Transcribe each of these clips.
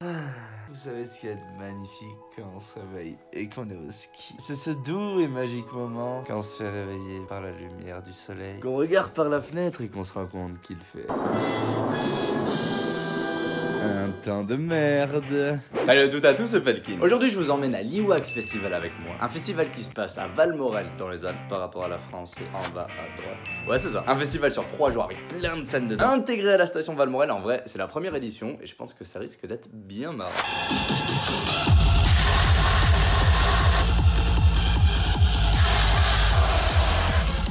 Vous savez ce qu'il y a de magnifique quand on se réveille et qu'on est au ski? C'est ce doux et magique moment quand on se fait réveiller par la lumière du soleil, qu'on regarde par la fenêtre et qu'on se rend compte qu'il fait un temps de merde. Salut à toutes et à tous, c'est Pelkin. Aujourd'hui je vous emmène à l'Iwax Festival avec moi. Un festival qui se passe à Valmorel dans les Alpes par rapport à la France, c'est en bas à droite. Ouais c'est ça, un festival sur 3 jours avec plein de scènes dedans. Intégré à la station Valmorel, en vrai c'est la première édition et je pense que ça risque d'être bien marrant.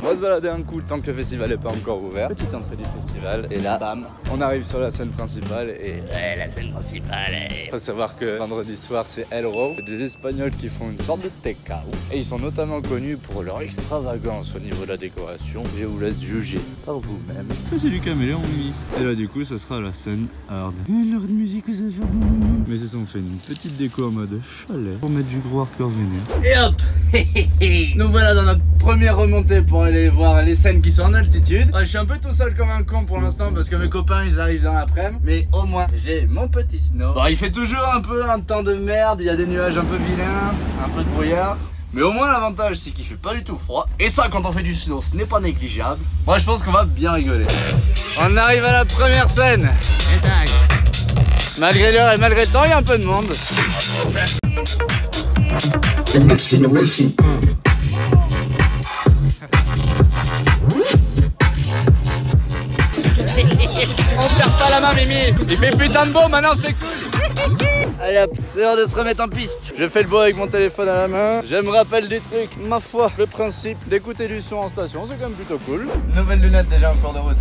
On va se balader un coup tant que le festival n'est pas encore ouvert. Petite entrée du festival et là, bam, on arrive sur la scène principale et la scène principale. Faut savoir que vendredi soir c'est El Row, des Espagnols qui font une sorte de take-out et ils sont notamment connus pour leur extravagance au niveau de la décoration. Je vous laisse juger par vous-même. C'est du caméléon Mimi. Et là du coup ça sera la scène hard. L'heure de musique ça fait mais c'est ça, on fait une petite déco en mode chalet pour mettre du gros hardcore vénère. Et hop, nous voilà dans notre première remontée pour aller voir les scènes qui sont en altitude. Je suis un peu tout seul comme un con pour l'instant parce que mes copains ils arrivent dans l'après-midi, mais au moins j'ai mon petit snow. Bon, il fait toujours un peu un temps de merde, il y a des nuages un peu vilains, un peu de brouillard. Mais au moins l'avantage c'est qu'il fait pas du tout froid. Et ça quand on fait du snow ce n'est pas négligeable. Moi je pense qu'on va bien rigoler. On arrive à la première scène. Malgré l'heure et malgré le temps il y a un peu de monde. On perd pas la main Mimi. Il fait putain de beau maintenant c'est cool. Allez hop, c'est l'heure de se remettre en piste. Je fais le beau avec mon téléphone à la main. Je me rappelle des trucs, ma foi, le principe d'écouter du son en station, c'est quand même plutôt cool. Nouvelles lunettes déjà en cours de route.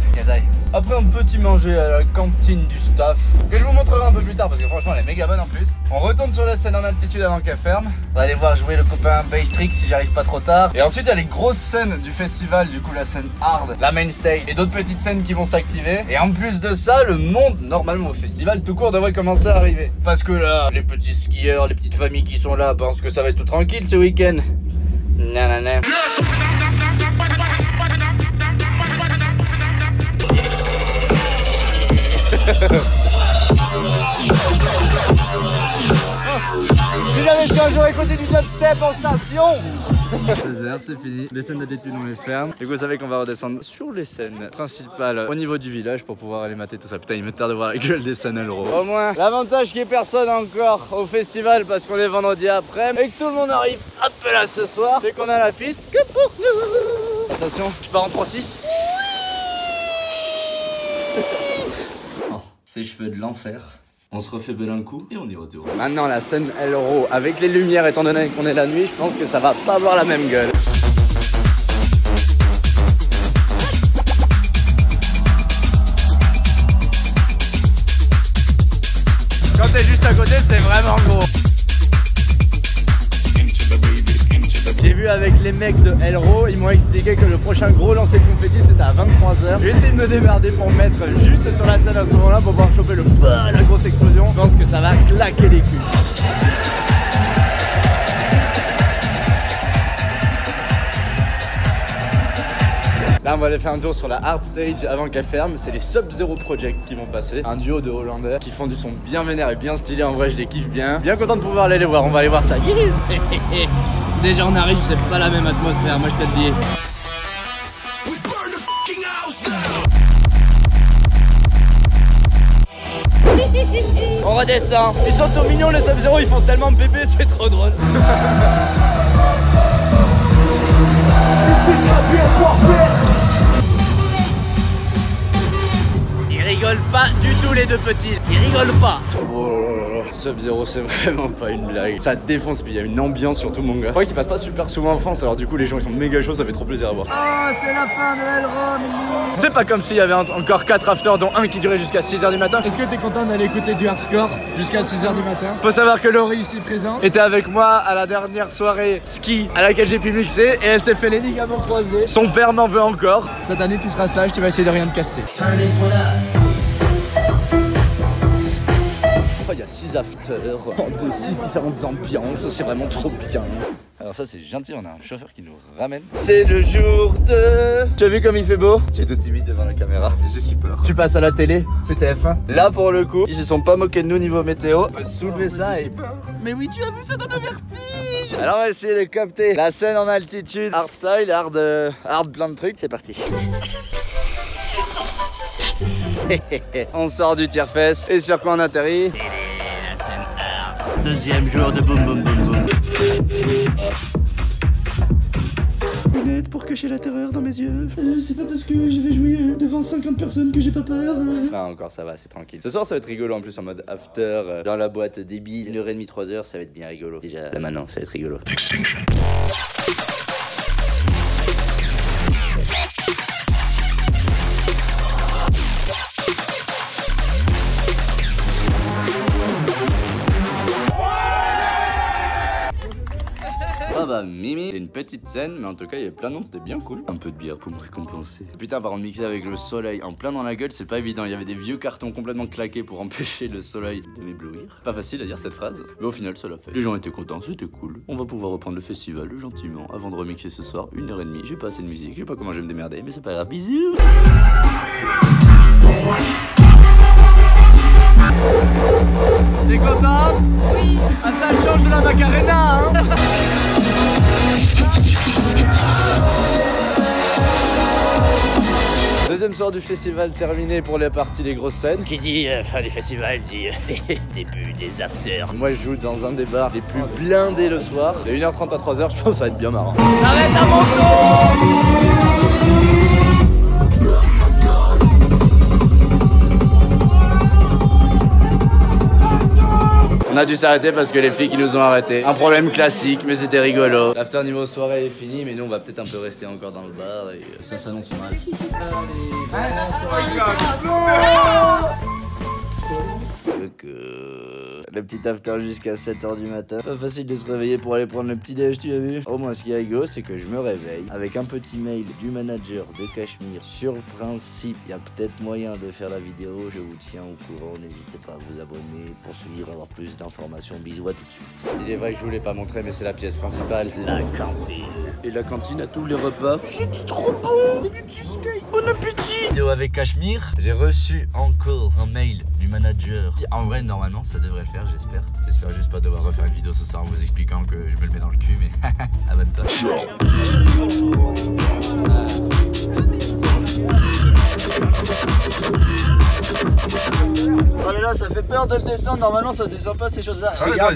Après un petit manger à la cantine du staff, que je vous montrerai un peu plus tard parce que franchement elle est méga bonne en plus. On retourne sur la scène en altitude avant qu'elle ferme. On va aller voir jouer le copain Baystrick si j'arrive pas trop tard. Et ensuite il y a les grosses scènes du festival, du coup la scène hard, la main stage et d'autres petites scènes qui vont s'activer. Et en plus de ça, le monde normalement au festival tout court devrait commencer à arriver. Parce que là, les petits skieurs, les petites familles qui sont là pensent que ça va être tout tranquille ce week-end. Nanana. Si j'avais su un jour écouter du dubstep en station. 16h, c'est fini. Les scènes d'altitude, on les ferme. Et vous savez qu'on va redescendre sur les scènes principales au niveau du village pour pouvoir aller mater tout ça. Putain, il me tarde de voir la gueule des scènes Elro. Au moins, l'avantage qu'il n'y ait personne encore au festival parce qu'on est vendredi après et que tout le monde arrive un peu là ce soir, c'est qu'on a la piste que pour nous. Attention, je pars en 3-6. Oh, ces cheveux de l'enfer. On se refait bel un coup et on y retourne. Maintenant la scène El Row avec les lumières étant donné qu'on est la nuit, je pense que ça va pas avoir la même gueule. Quand t'es juste à côté, c'est vraiment gros. J'ai vu avec les mecs de El Row, ils m'ont expliqué que le prochain gros lancer de confetti c'était à 23h. J'ai essayé de me démerder pour me mettre juste sur la scène à ce moment là pour pouvoir choper la grosse explosion. Je pense que ça va claquer les culs. Là on va aller faire un tour sur la hard stage avant qu'elle ferme. C'est les Sub-Zero Project qui vont passer. Un duo de Hollandais qui font du son bien vénère et bien stylé. En vrai je les kiffe bien. Bien content de pouvoir aller les voir, on va aller voir ça. Déjà on arrive, c'est pas la même atmosphère, moi je te le dis. On redescend. Ils sont trop mignons les Sub-Zero, ils font tellement bébé, c'est trop drôle. Ils rigolent pas du tout les deux petits, ils rigolent pas. Oh là là, Sub-Zero c'est vraiment pas une blague. Ça défonce, puis il y a une ambiance surtout mon gars. Je crois qu'il passe pas super souvent en France, alors du coup les gens ils sont méga chauds, ça fait trop plaisir à voir. Oh c'est la fin de El Row, Mimi. C'est pas comme s'il y avait encore 4 afters dont un qui durait jusqu'à 6h du matin. Est-ce que t'es content d'aller écouter du hardcore jusqu'à 6h du matin? Faut savoir que Laurie ici présente était avec moi à la dernière soirée ski à laquelle j'ai pu mixer et elle s'est fait les ligaments croisés. Son père m'en veut encore. Cette année tu seras sage, tu vas essayer de rien te casser. il y a 6 afters de 6 différentes ambiances, c'est vraiment trop bien. Alors ça c'est gentil, on a un chauffeur qui nous ramène. C'est le jour de... Tu as vu comme il fait beau? Tu es tout timide devant la caméra. J'ai si peur. Tu passes à la télé, c'est TF1. Là pour le coup, ils se sont pas moqués de nous niveau météo. On peut soulever ça et... Mais oui, tu as vu, ça donne le vertige. Alors on va essayer de capter la scène en altitude. Hardstyle, hard plein de trucs, c'est parti. On sort du tire-fesse et sur quoi on atterrit? La scène hard. Deuxième jour de boum boum boum boum. Lunettes pour cacher la terreur dans mes yeux. C'est pas parce que je vais jouer devant 50 personnes que j'ai pas peur. Non, encore ça va, c'est tranquille. Ce soir ça va être rigolo en plus en mode after, dans la boîte débile, 1h30, 3h, ça va être bien rigolo. Déjà là maintenant, ça va être rigolo. Extinction. Ah bah Mimi, c'est une petite scène, mais en tout cas il y avait plein de monde, c'était bien cool. Un peu de bière pour me récompenser. Putain, par contre mixer avec le soleil en plein dans la gueule, c'est pas évident. Il y avait des vieux cartons complètement claqués pour empêcher le soleil de m'éblouir. Pas facile à dire cette phrase, mais au final ça l'a fait. Les gens étaient contents, c'était cool. On va pouvoir reprendre le festival gentiment avant de remixer ce soir 1h30. J'ai pas assez de musique, je sais pas comment je vais me démerder, mais c'est pas grave. Bisous. T'es contente? Oui. Ah, ça change de la Macarena, hein. Deuxième soir du festival terminé pour les parties des grosses scènes. Qui dit fin du festival dit début des afters. Moi je joue dans un des bars les plus blindés le soir. De 1h30 à 3h, je pense que ça va être bien marrant. Arrête à mon tour. On a dû s'arrêter parce que les filles qui nous ont arrêtés. Un problème classique, mais c'était rigolo. L'after niveau soirée est fini, mais nous on va peut-être un peu rester encore dans le bar et ça s'annonce mal. Le petit after jusqu'à 7h du matin. Pas facile de se réveiller pour aller prendre le petit déj, tu as vu? Au moins ce qui est rigolo, c'est que je me réveille avec un petit mail du manager de Cachemire. Sur principe, il y a peut-être moyen de faire la vidéo, je vous tiens au courant. N'hésitez pas à vous abonner pour suivre, avoir plus d'informations. Bisous, à tout de suite. Il est vrai que je vous l'ai pas montré, mais c'est la pièce principale. La cantine. Et la cantine a tous les repas. C'est trop bon! Du cheesecake! Bon appétit! Vidéo avec Cachemire. J'ai reçu encore un mail du manager. En vrai, normalement, ça devrait le faire, j'espère. J'espère juste pas devoir refaire une vidéo ce soir en vous expliquant que je me le mets dans le cul, mais abonne-toi. Oh là là, ça fait peur de le descendre. Normalement, ça se descend pas ces choses-là. Regarde.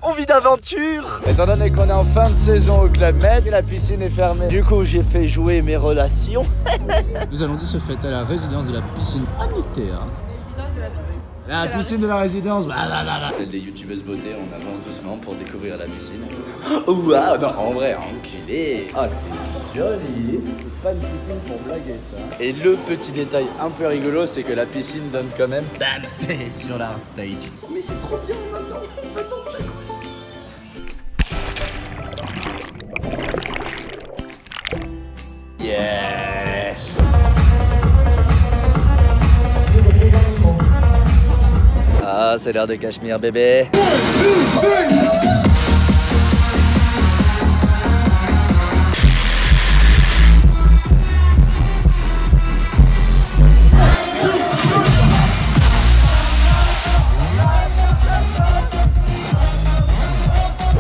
On vit d'aventure. Étant donné qu'on est en fin de saison au Club Med et la piscine est fermée, du coup j'ai fait jouer mes relations. Nous allons de ce fait à la résidence de la piscine Amitea. Résidence de la piscine. La piscine de la résidence, Telle des youtubeuses beauté, on avance doucement pour découvrir la piscine. Waouh, non, en vrai, enculé. Ah, c'est joli. Pas de piscine pour blaguer ça. Et le petit détail un peu rigolo, c'est que la piscine donne quand même Bam sur la hard stage. Mais c'est trop bien maintenant, on va dans le jacuzzi. Yes. Ah, c'est l'heure de Cachemire, bébé.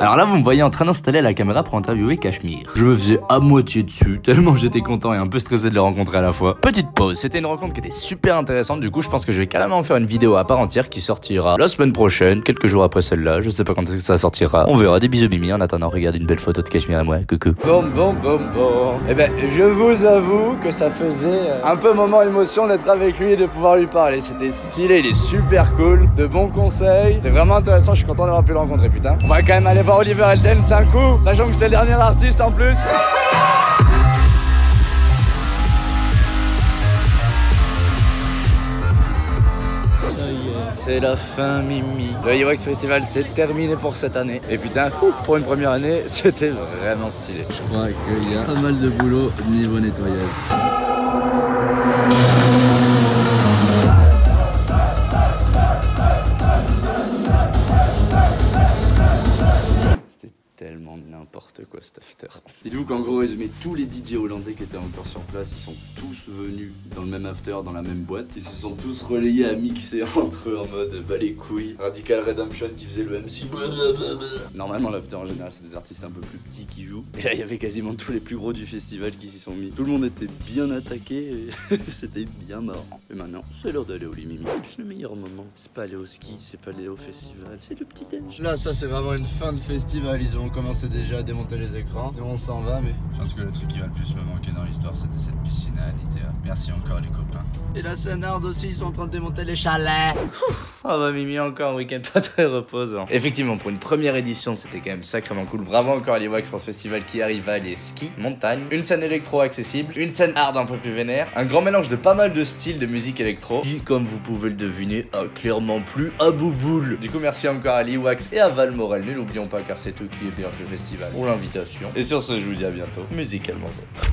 Alors là, vous me voyez en train d'installer la caméra pour interviewer Cachemire. Je me faisais à moitié dessus, tellement j'étais content et un peu stressé de le rencontrer à la fois. Petite pause, c'était une rencontre qui était super intéressante, du coup je pense que je vais carrément faire une vidéo à part entière qui sortira la semaine prochaine, quelques jours après celle-là, je sais pas quand est-ce que ça sortira. On verra, des bisous Mimi, en attendant regarde une belle photo de Cachemire à moi, coucou. Bon. Eh ben, je vous avoue que ça faisait un peu moment émotion d'être avec lui et de pouvoir lui parler. C'était stylé, il est super cool, de bons conseils, c'est vraiment intéressant, je suis content d'avoir pu le rencontrer, putain. On va quand même aller voir Oliver Elden, c'est un coup, sachant que c'est le dernier artiste en plus. C'est la fin, Mimi. Le Irex Festival, c'est terminé pour cette année. Et putain, pour une première année, c'était vraiment stylé. Je crois qu'il y a pas mal de boulot niveau nettoyage. en gros résumé, tous les DJ hollandais qui étaient encore sur place, ils sont tous venus dans le même after, dans la même boîte. Ils se sont tous relayés à mixer entre eux en mode bah les couilles. Radical Redemption qui faisait le MC. Normalement l'after en général c'est des artistes un peu plus petits qui jouent. Et là il y avait quasiment tous les plus gros du festival qui s'y sont mis. Tout le monde était bien attaqué et c'était bien mort. Et maintenant c'est l'heure d'aller au Limimi. Le meilleur moment, c'est pas aller au ski, c'est pas aller au festival, c'est le petit déj. Là ça c'est vraiment une fin de festival, ils ont commencé déjà à démonter les écrans. Nous on s'en va mais Je pense que le truc qui va le plus me manquer dans l'histoire, c'était cette piscine à Anitea. Merci encore les copains. Et la Scénarde aussi, ils sont en train de démonter les chalets. Oh bah Mimi, encore un week-end pas très reposant. Effectivement, pour une première édition, c'était quand même sacrément cool. Bravo encore à l'Ewax pour ce festival qui arrive à les skis, montagne, une scène électro accessible, une scène hard un peu plus vénère, un grand mélange de pas mal de styles de musique électro, qui, comme vous pouvez le deviner, a clairement plu à Bouboule. Du coup, merci encore à l'Ewax et à Valmorel, ne l'oublions pas car c'est eux qui hébergent le festival pour l'invitation. Et sur ce, je vous dis à bientôt, musicalement vôtre.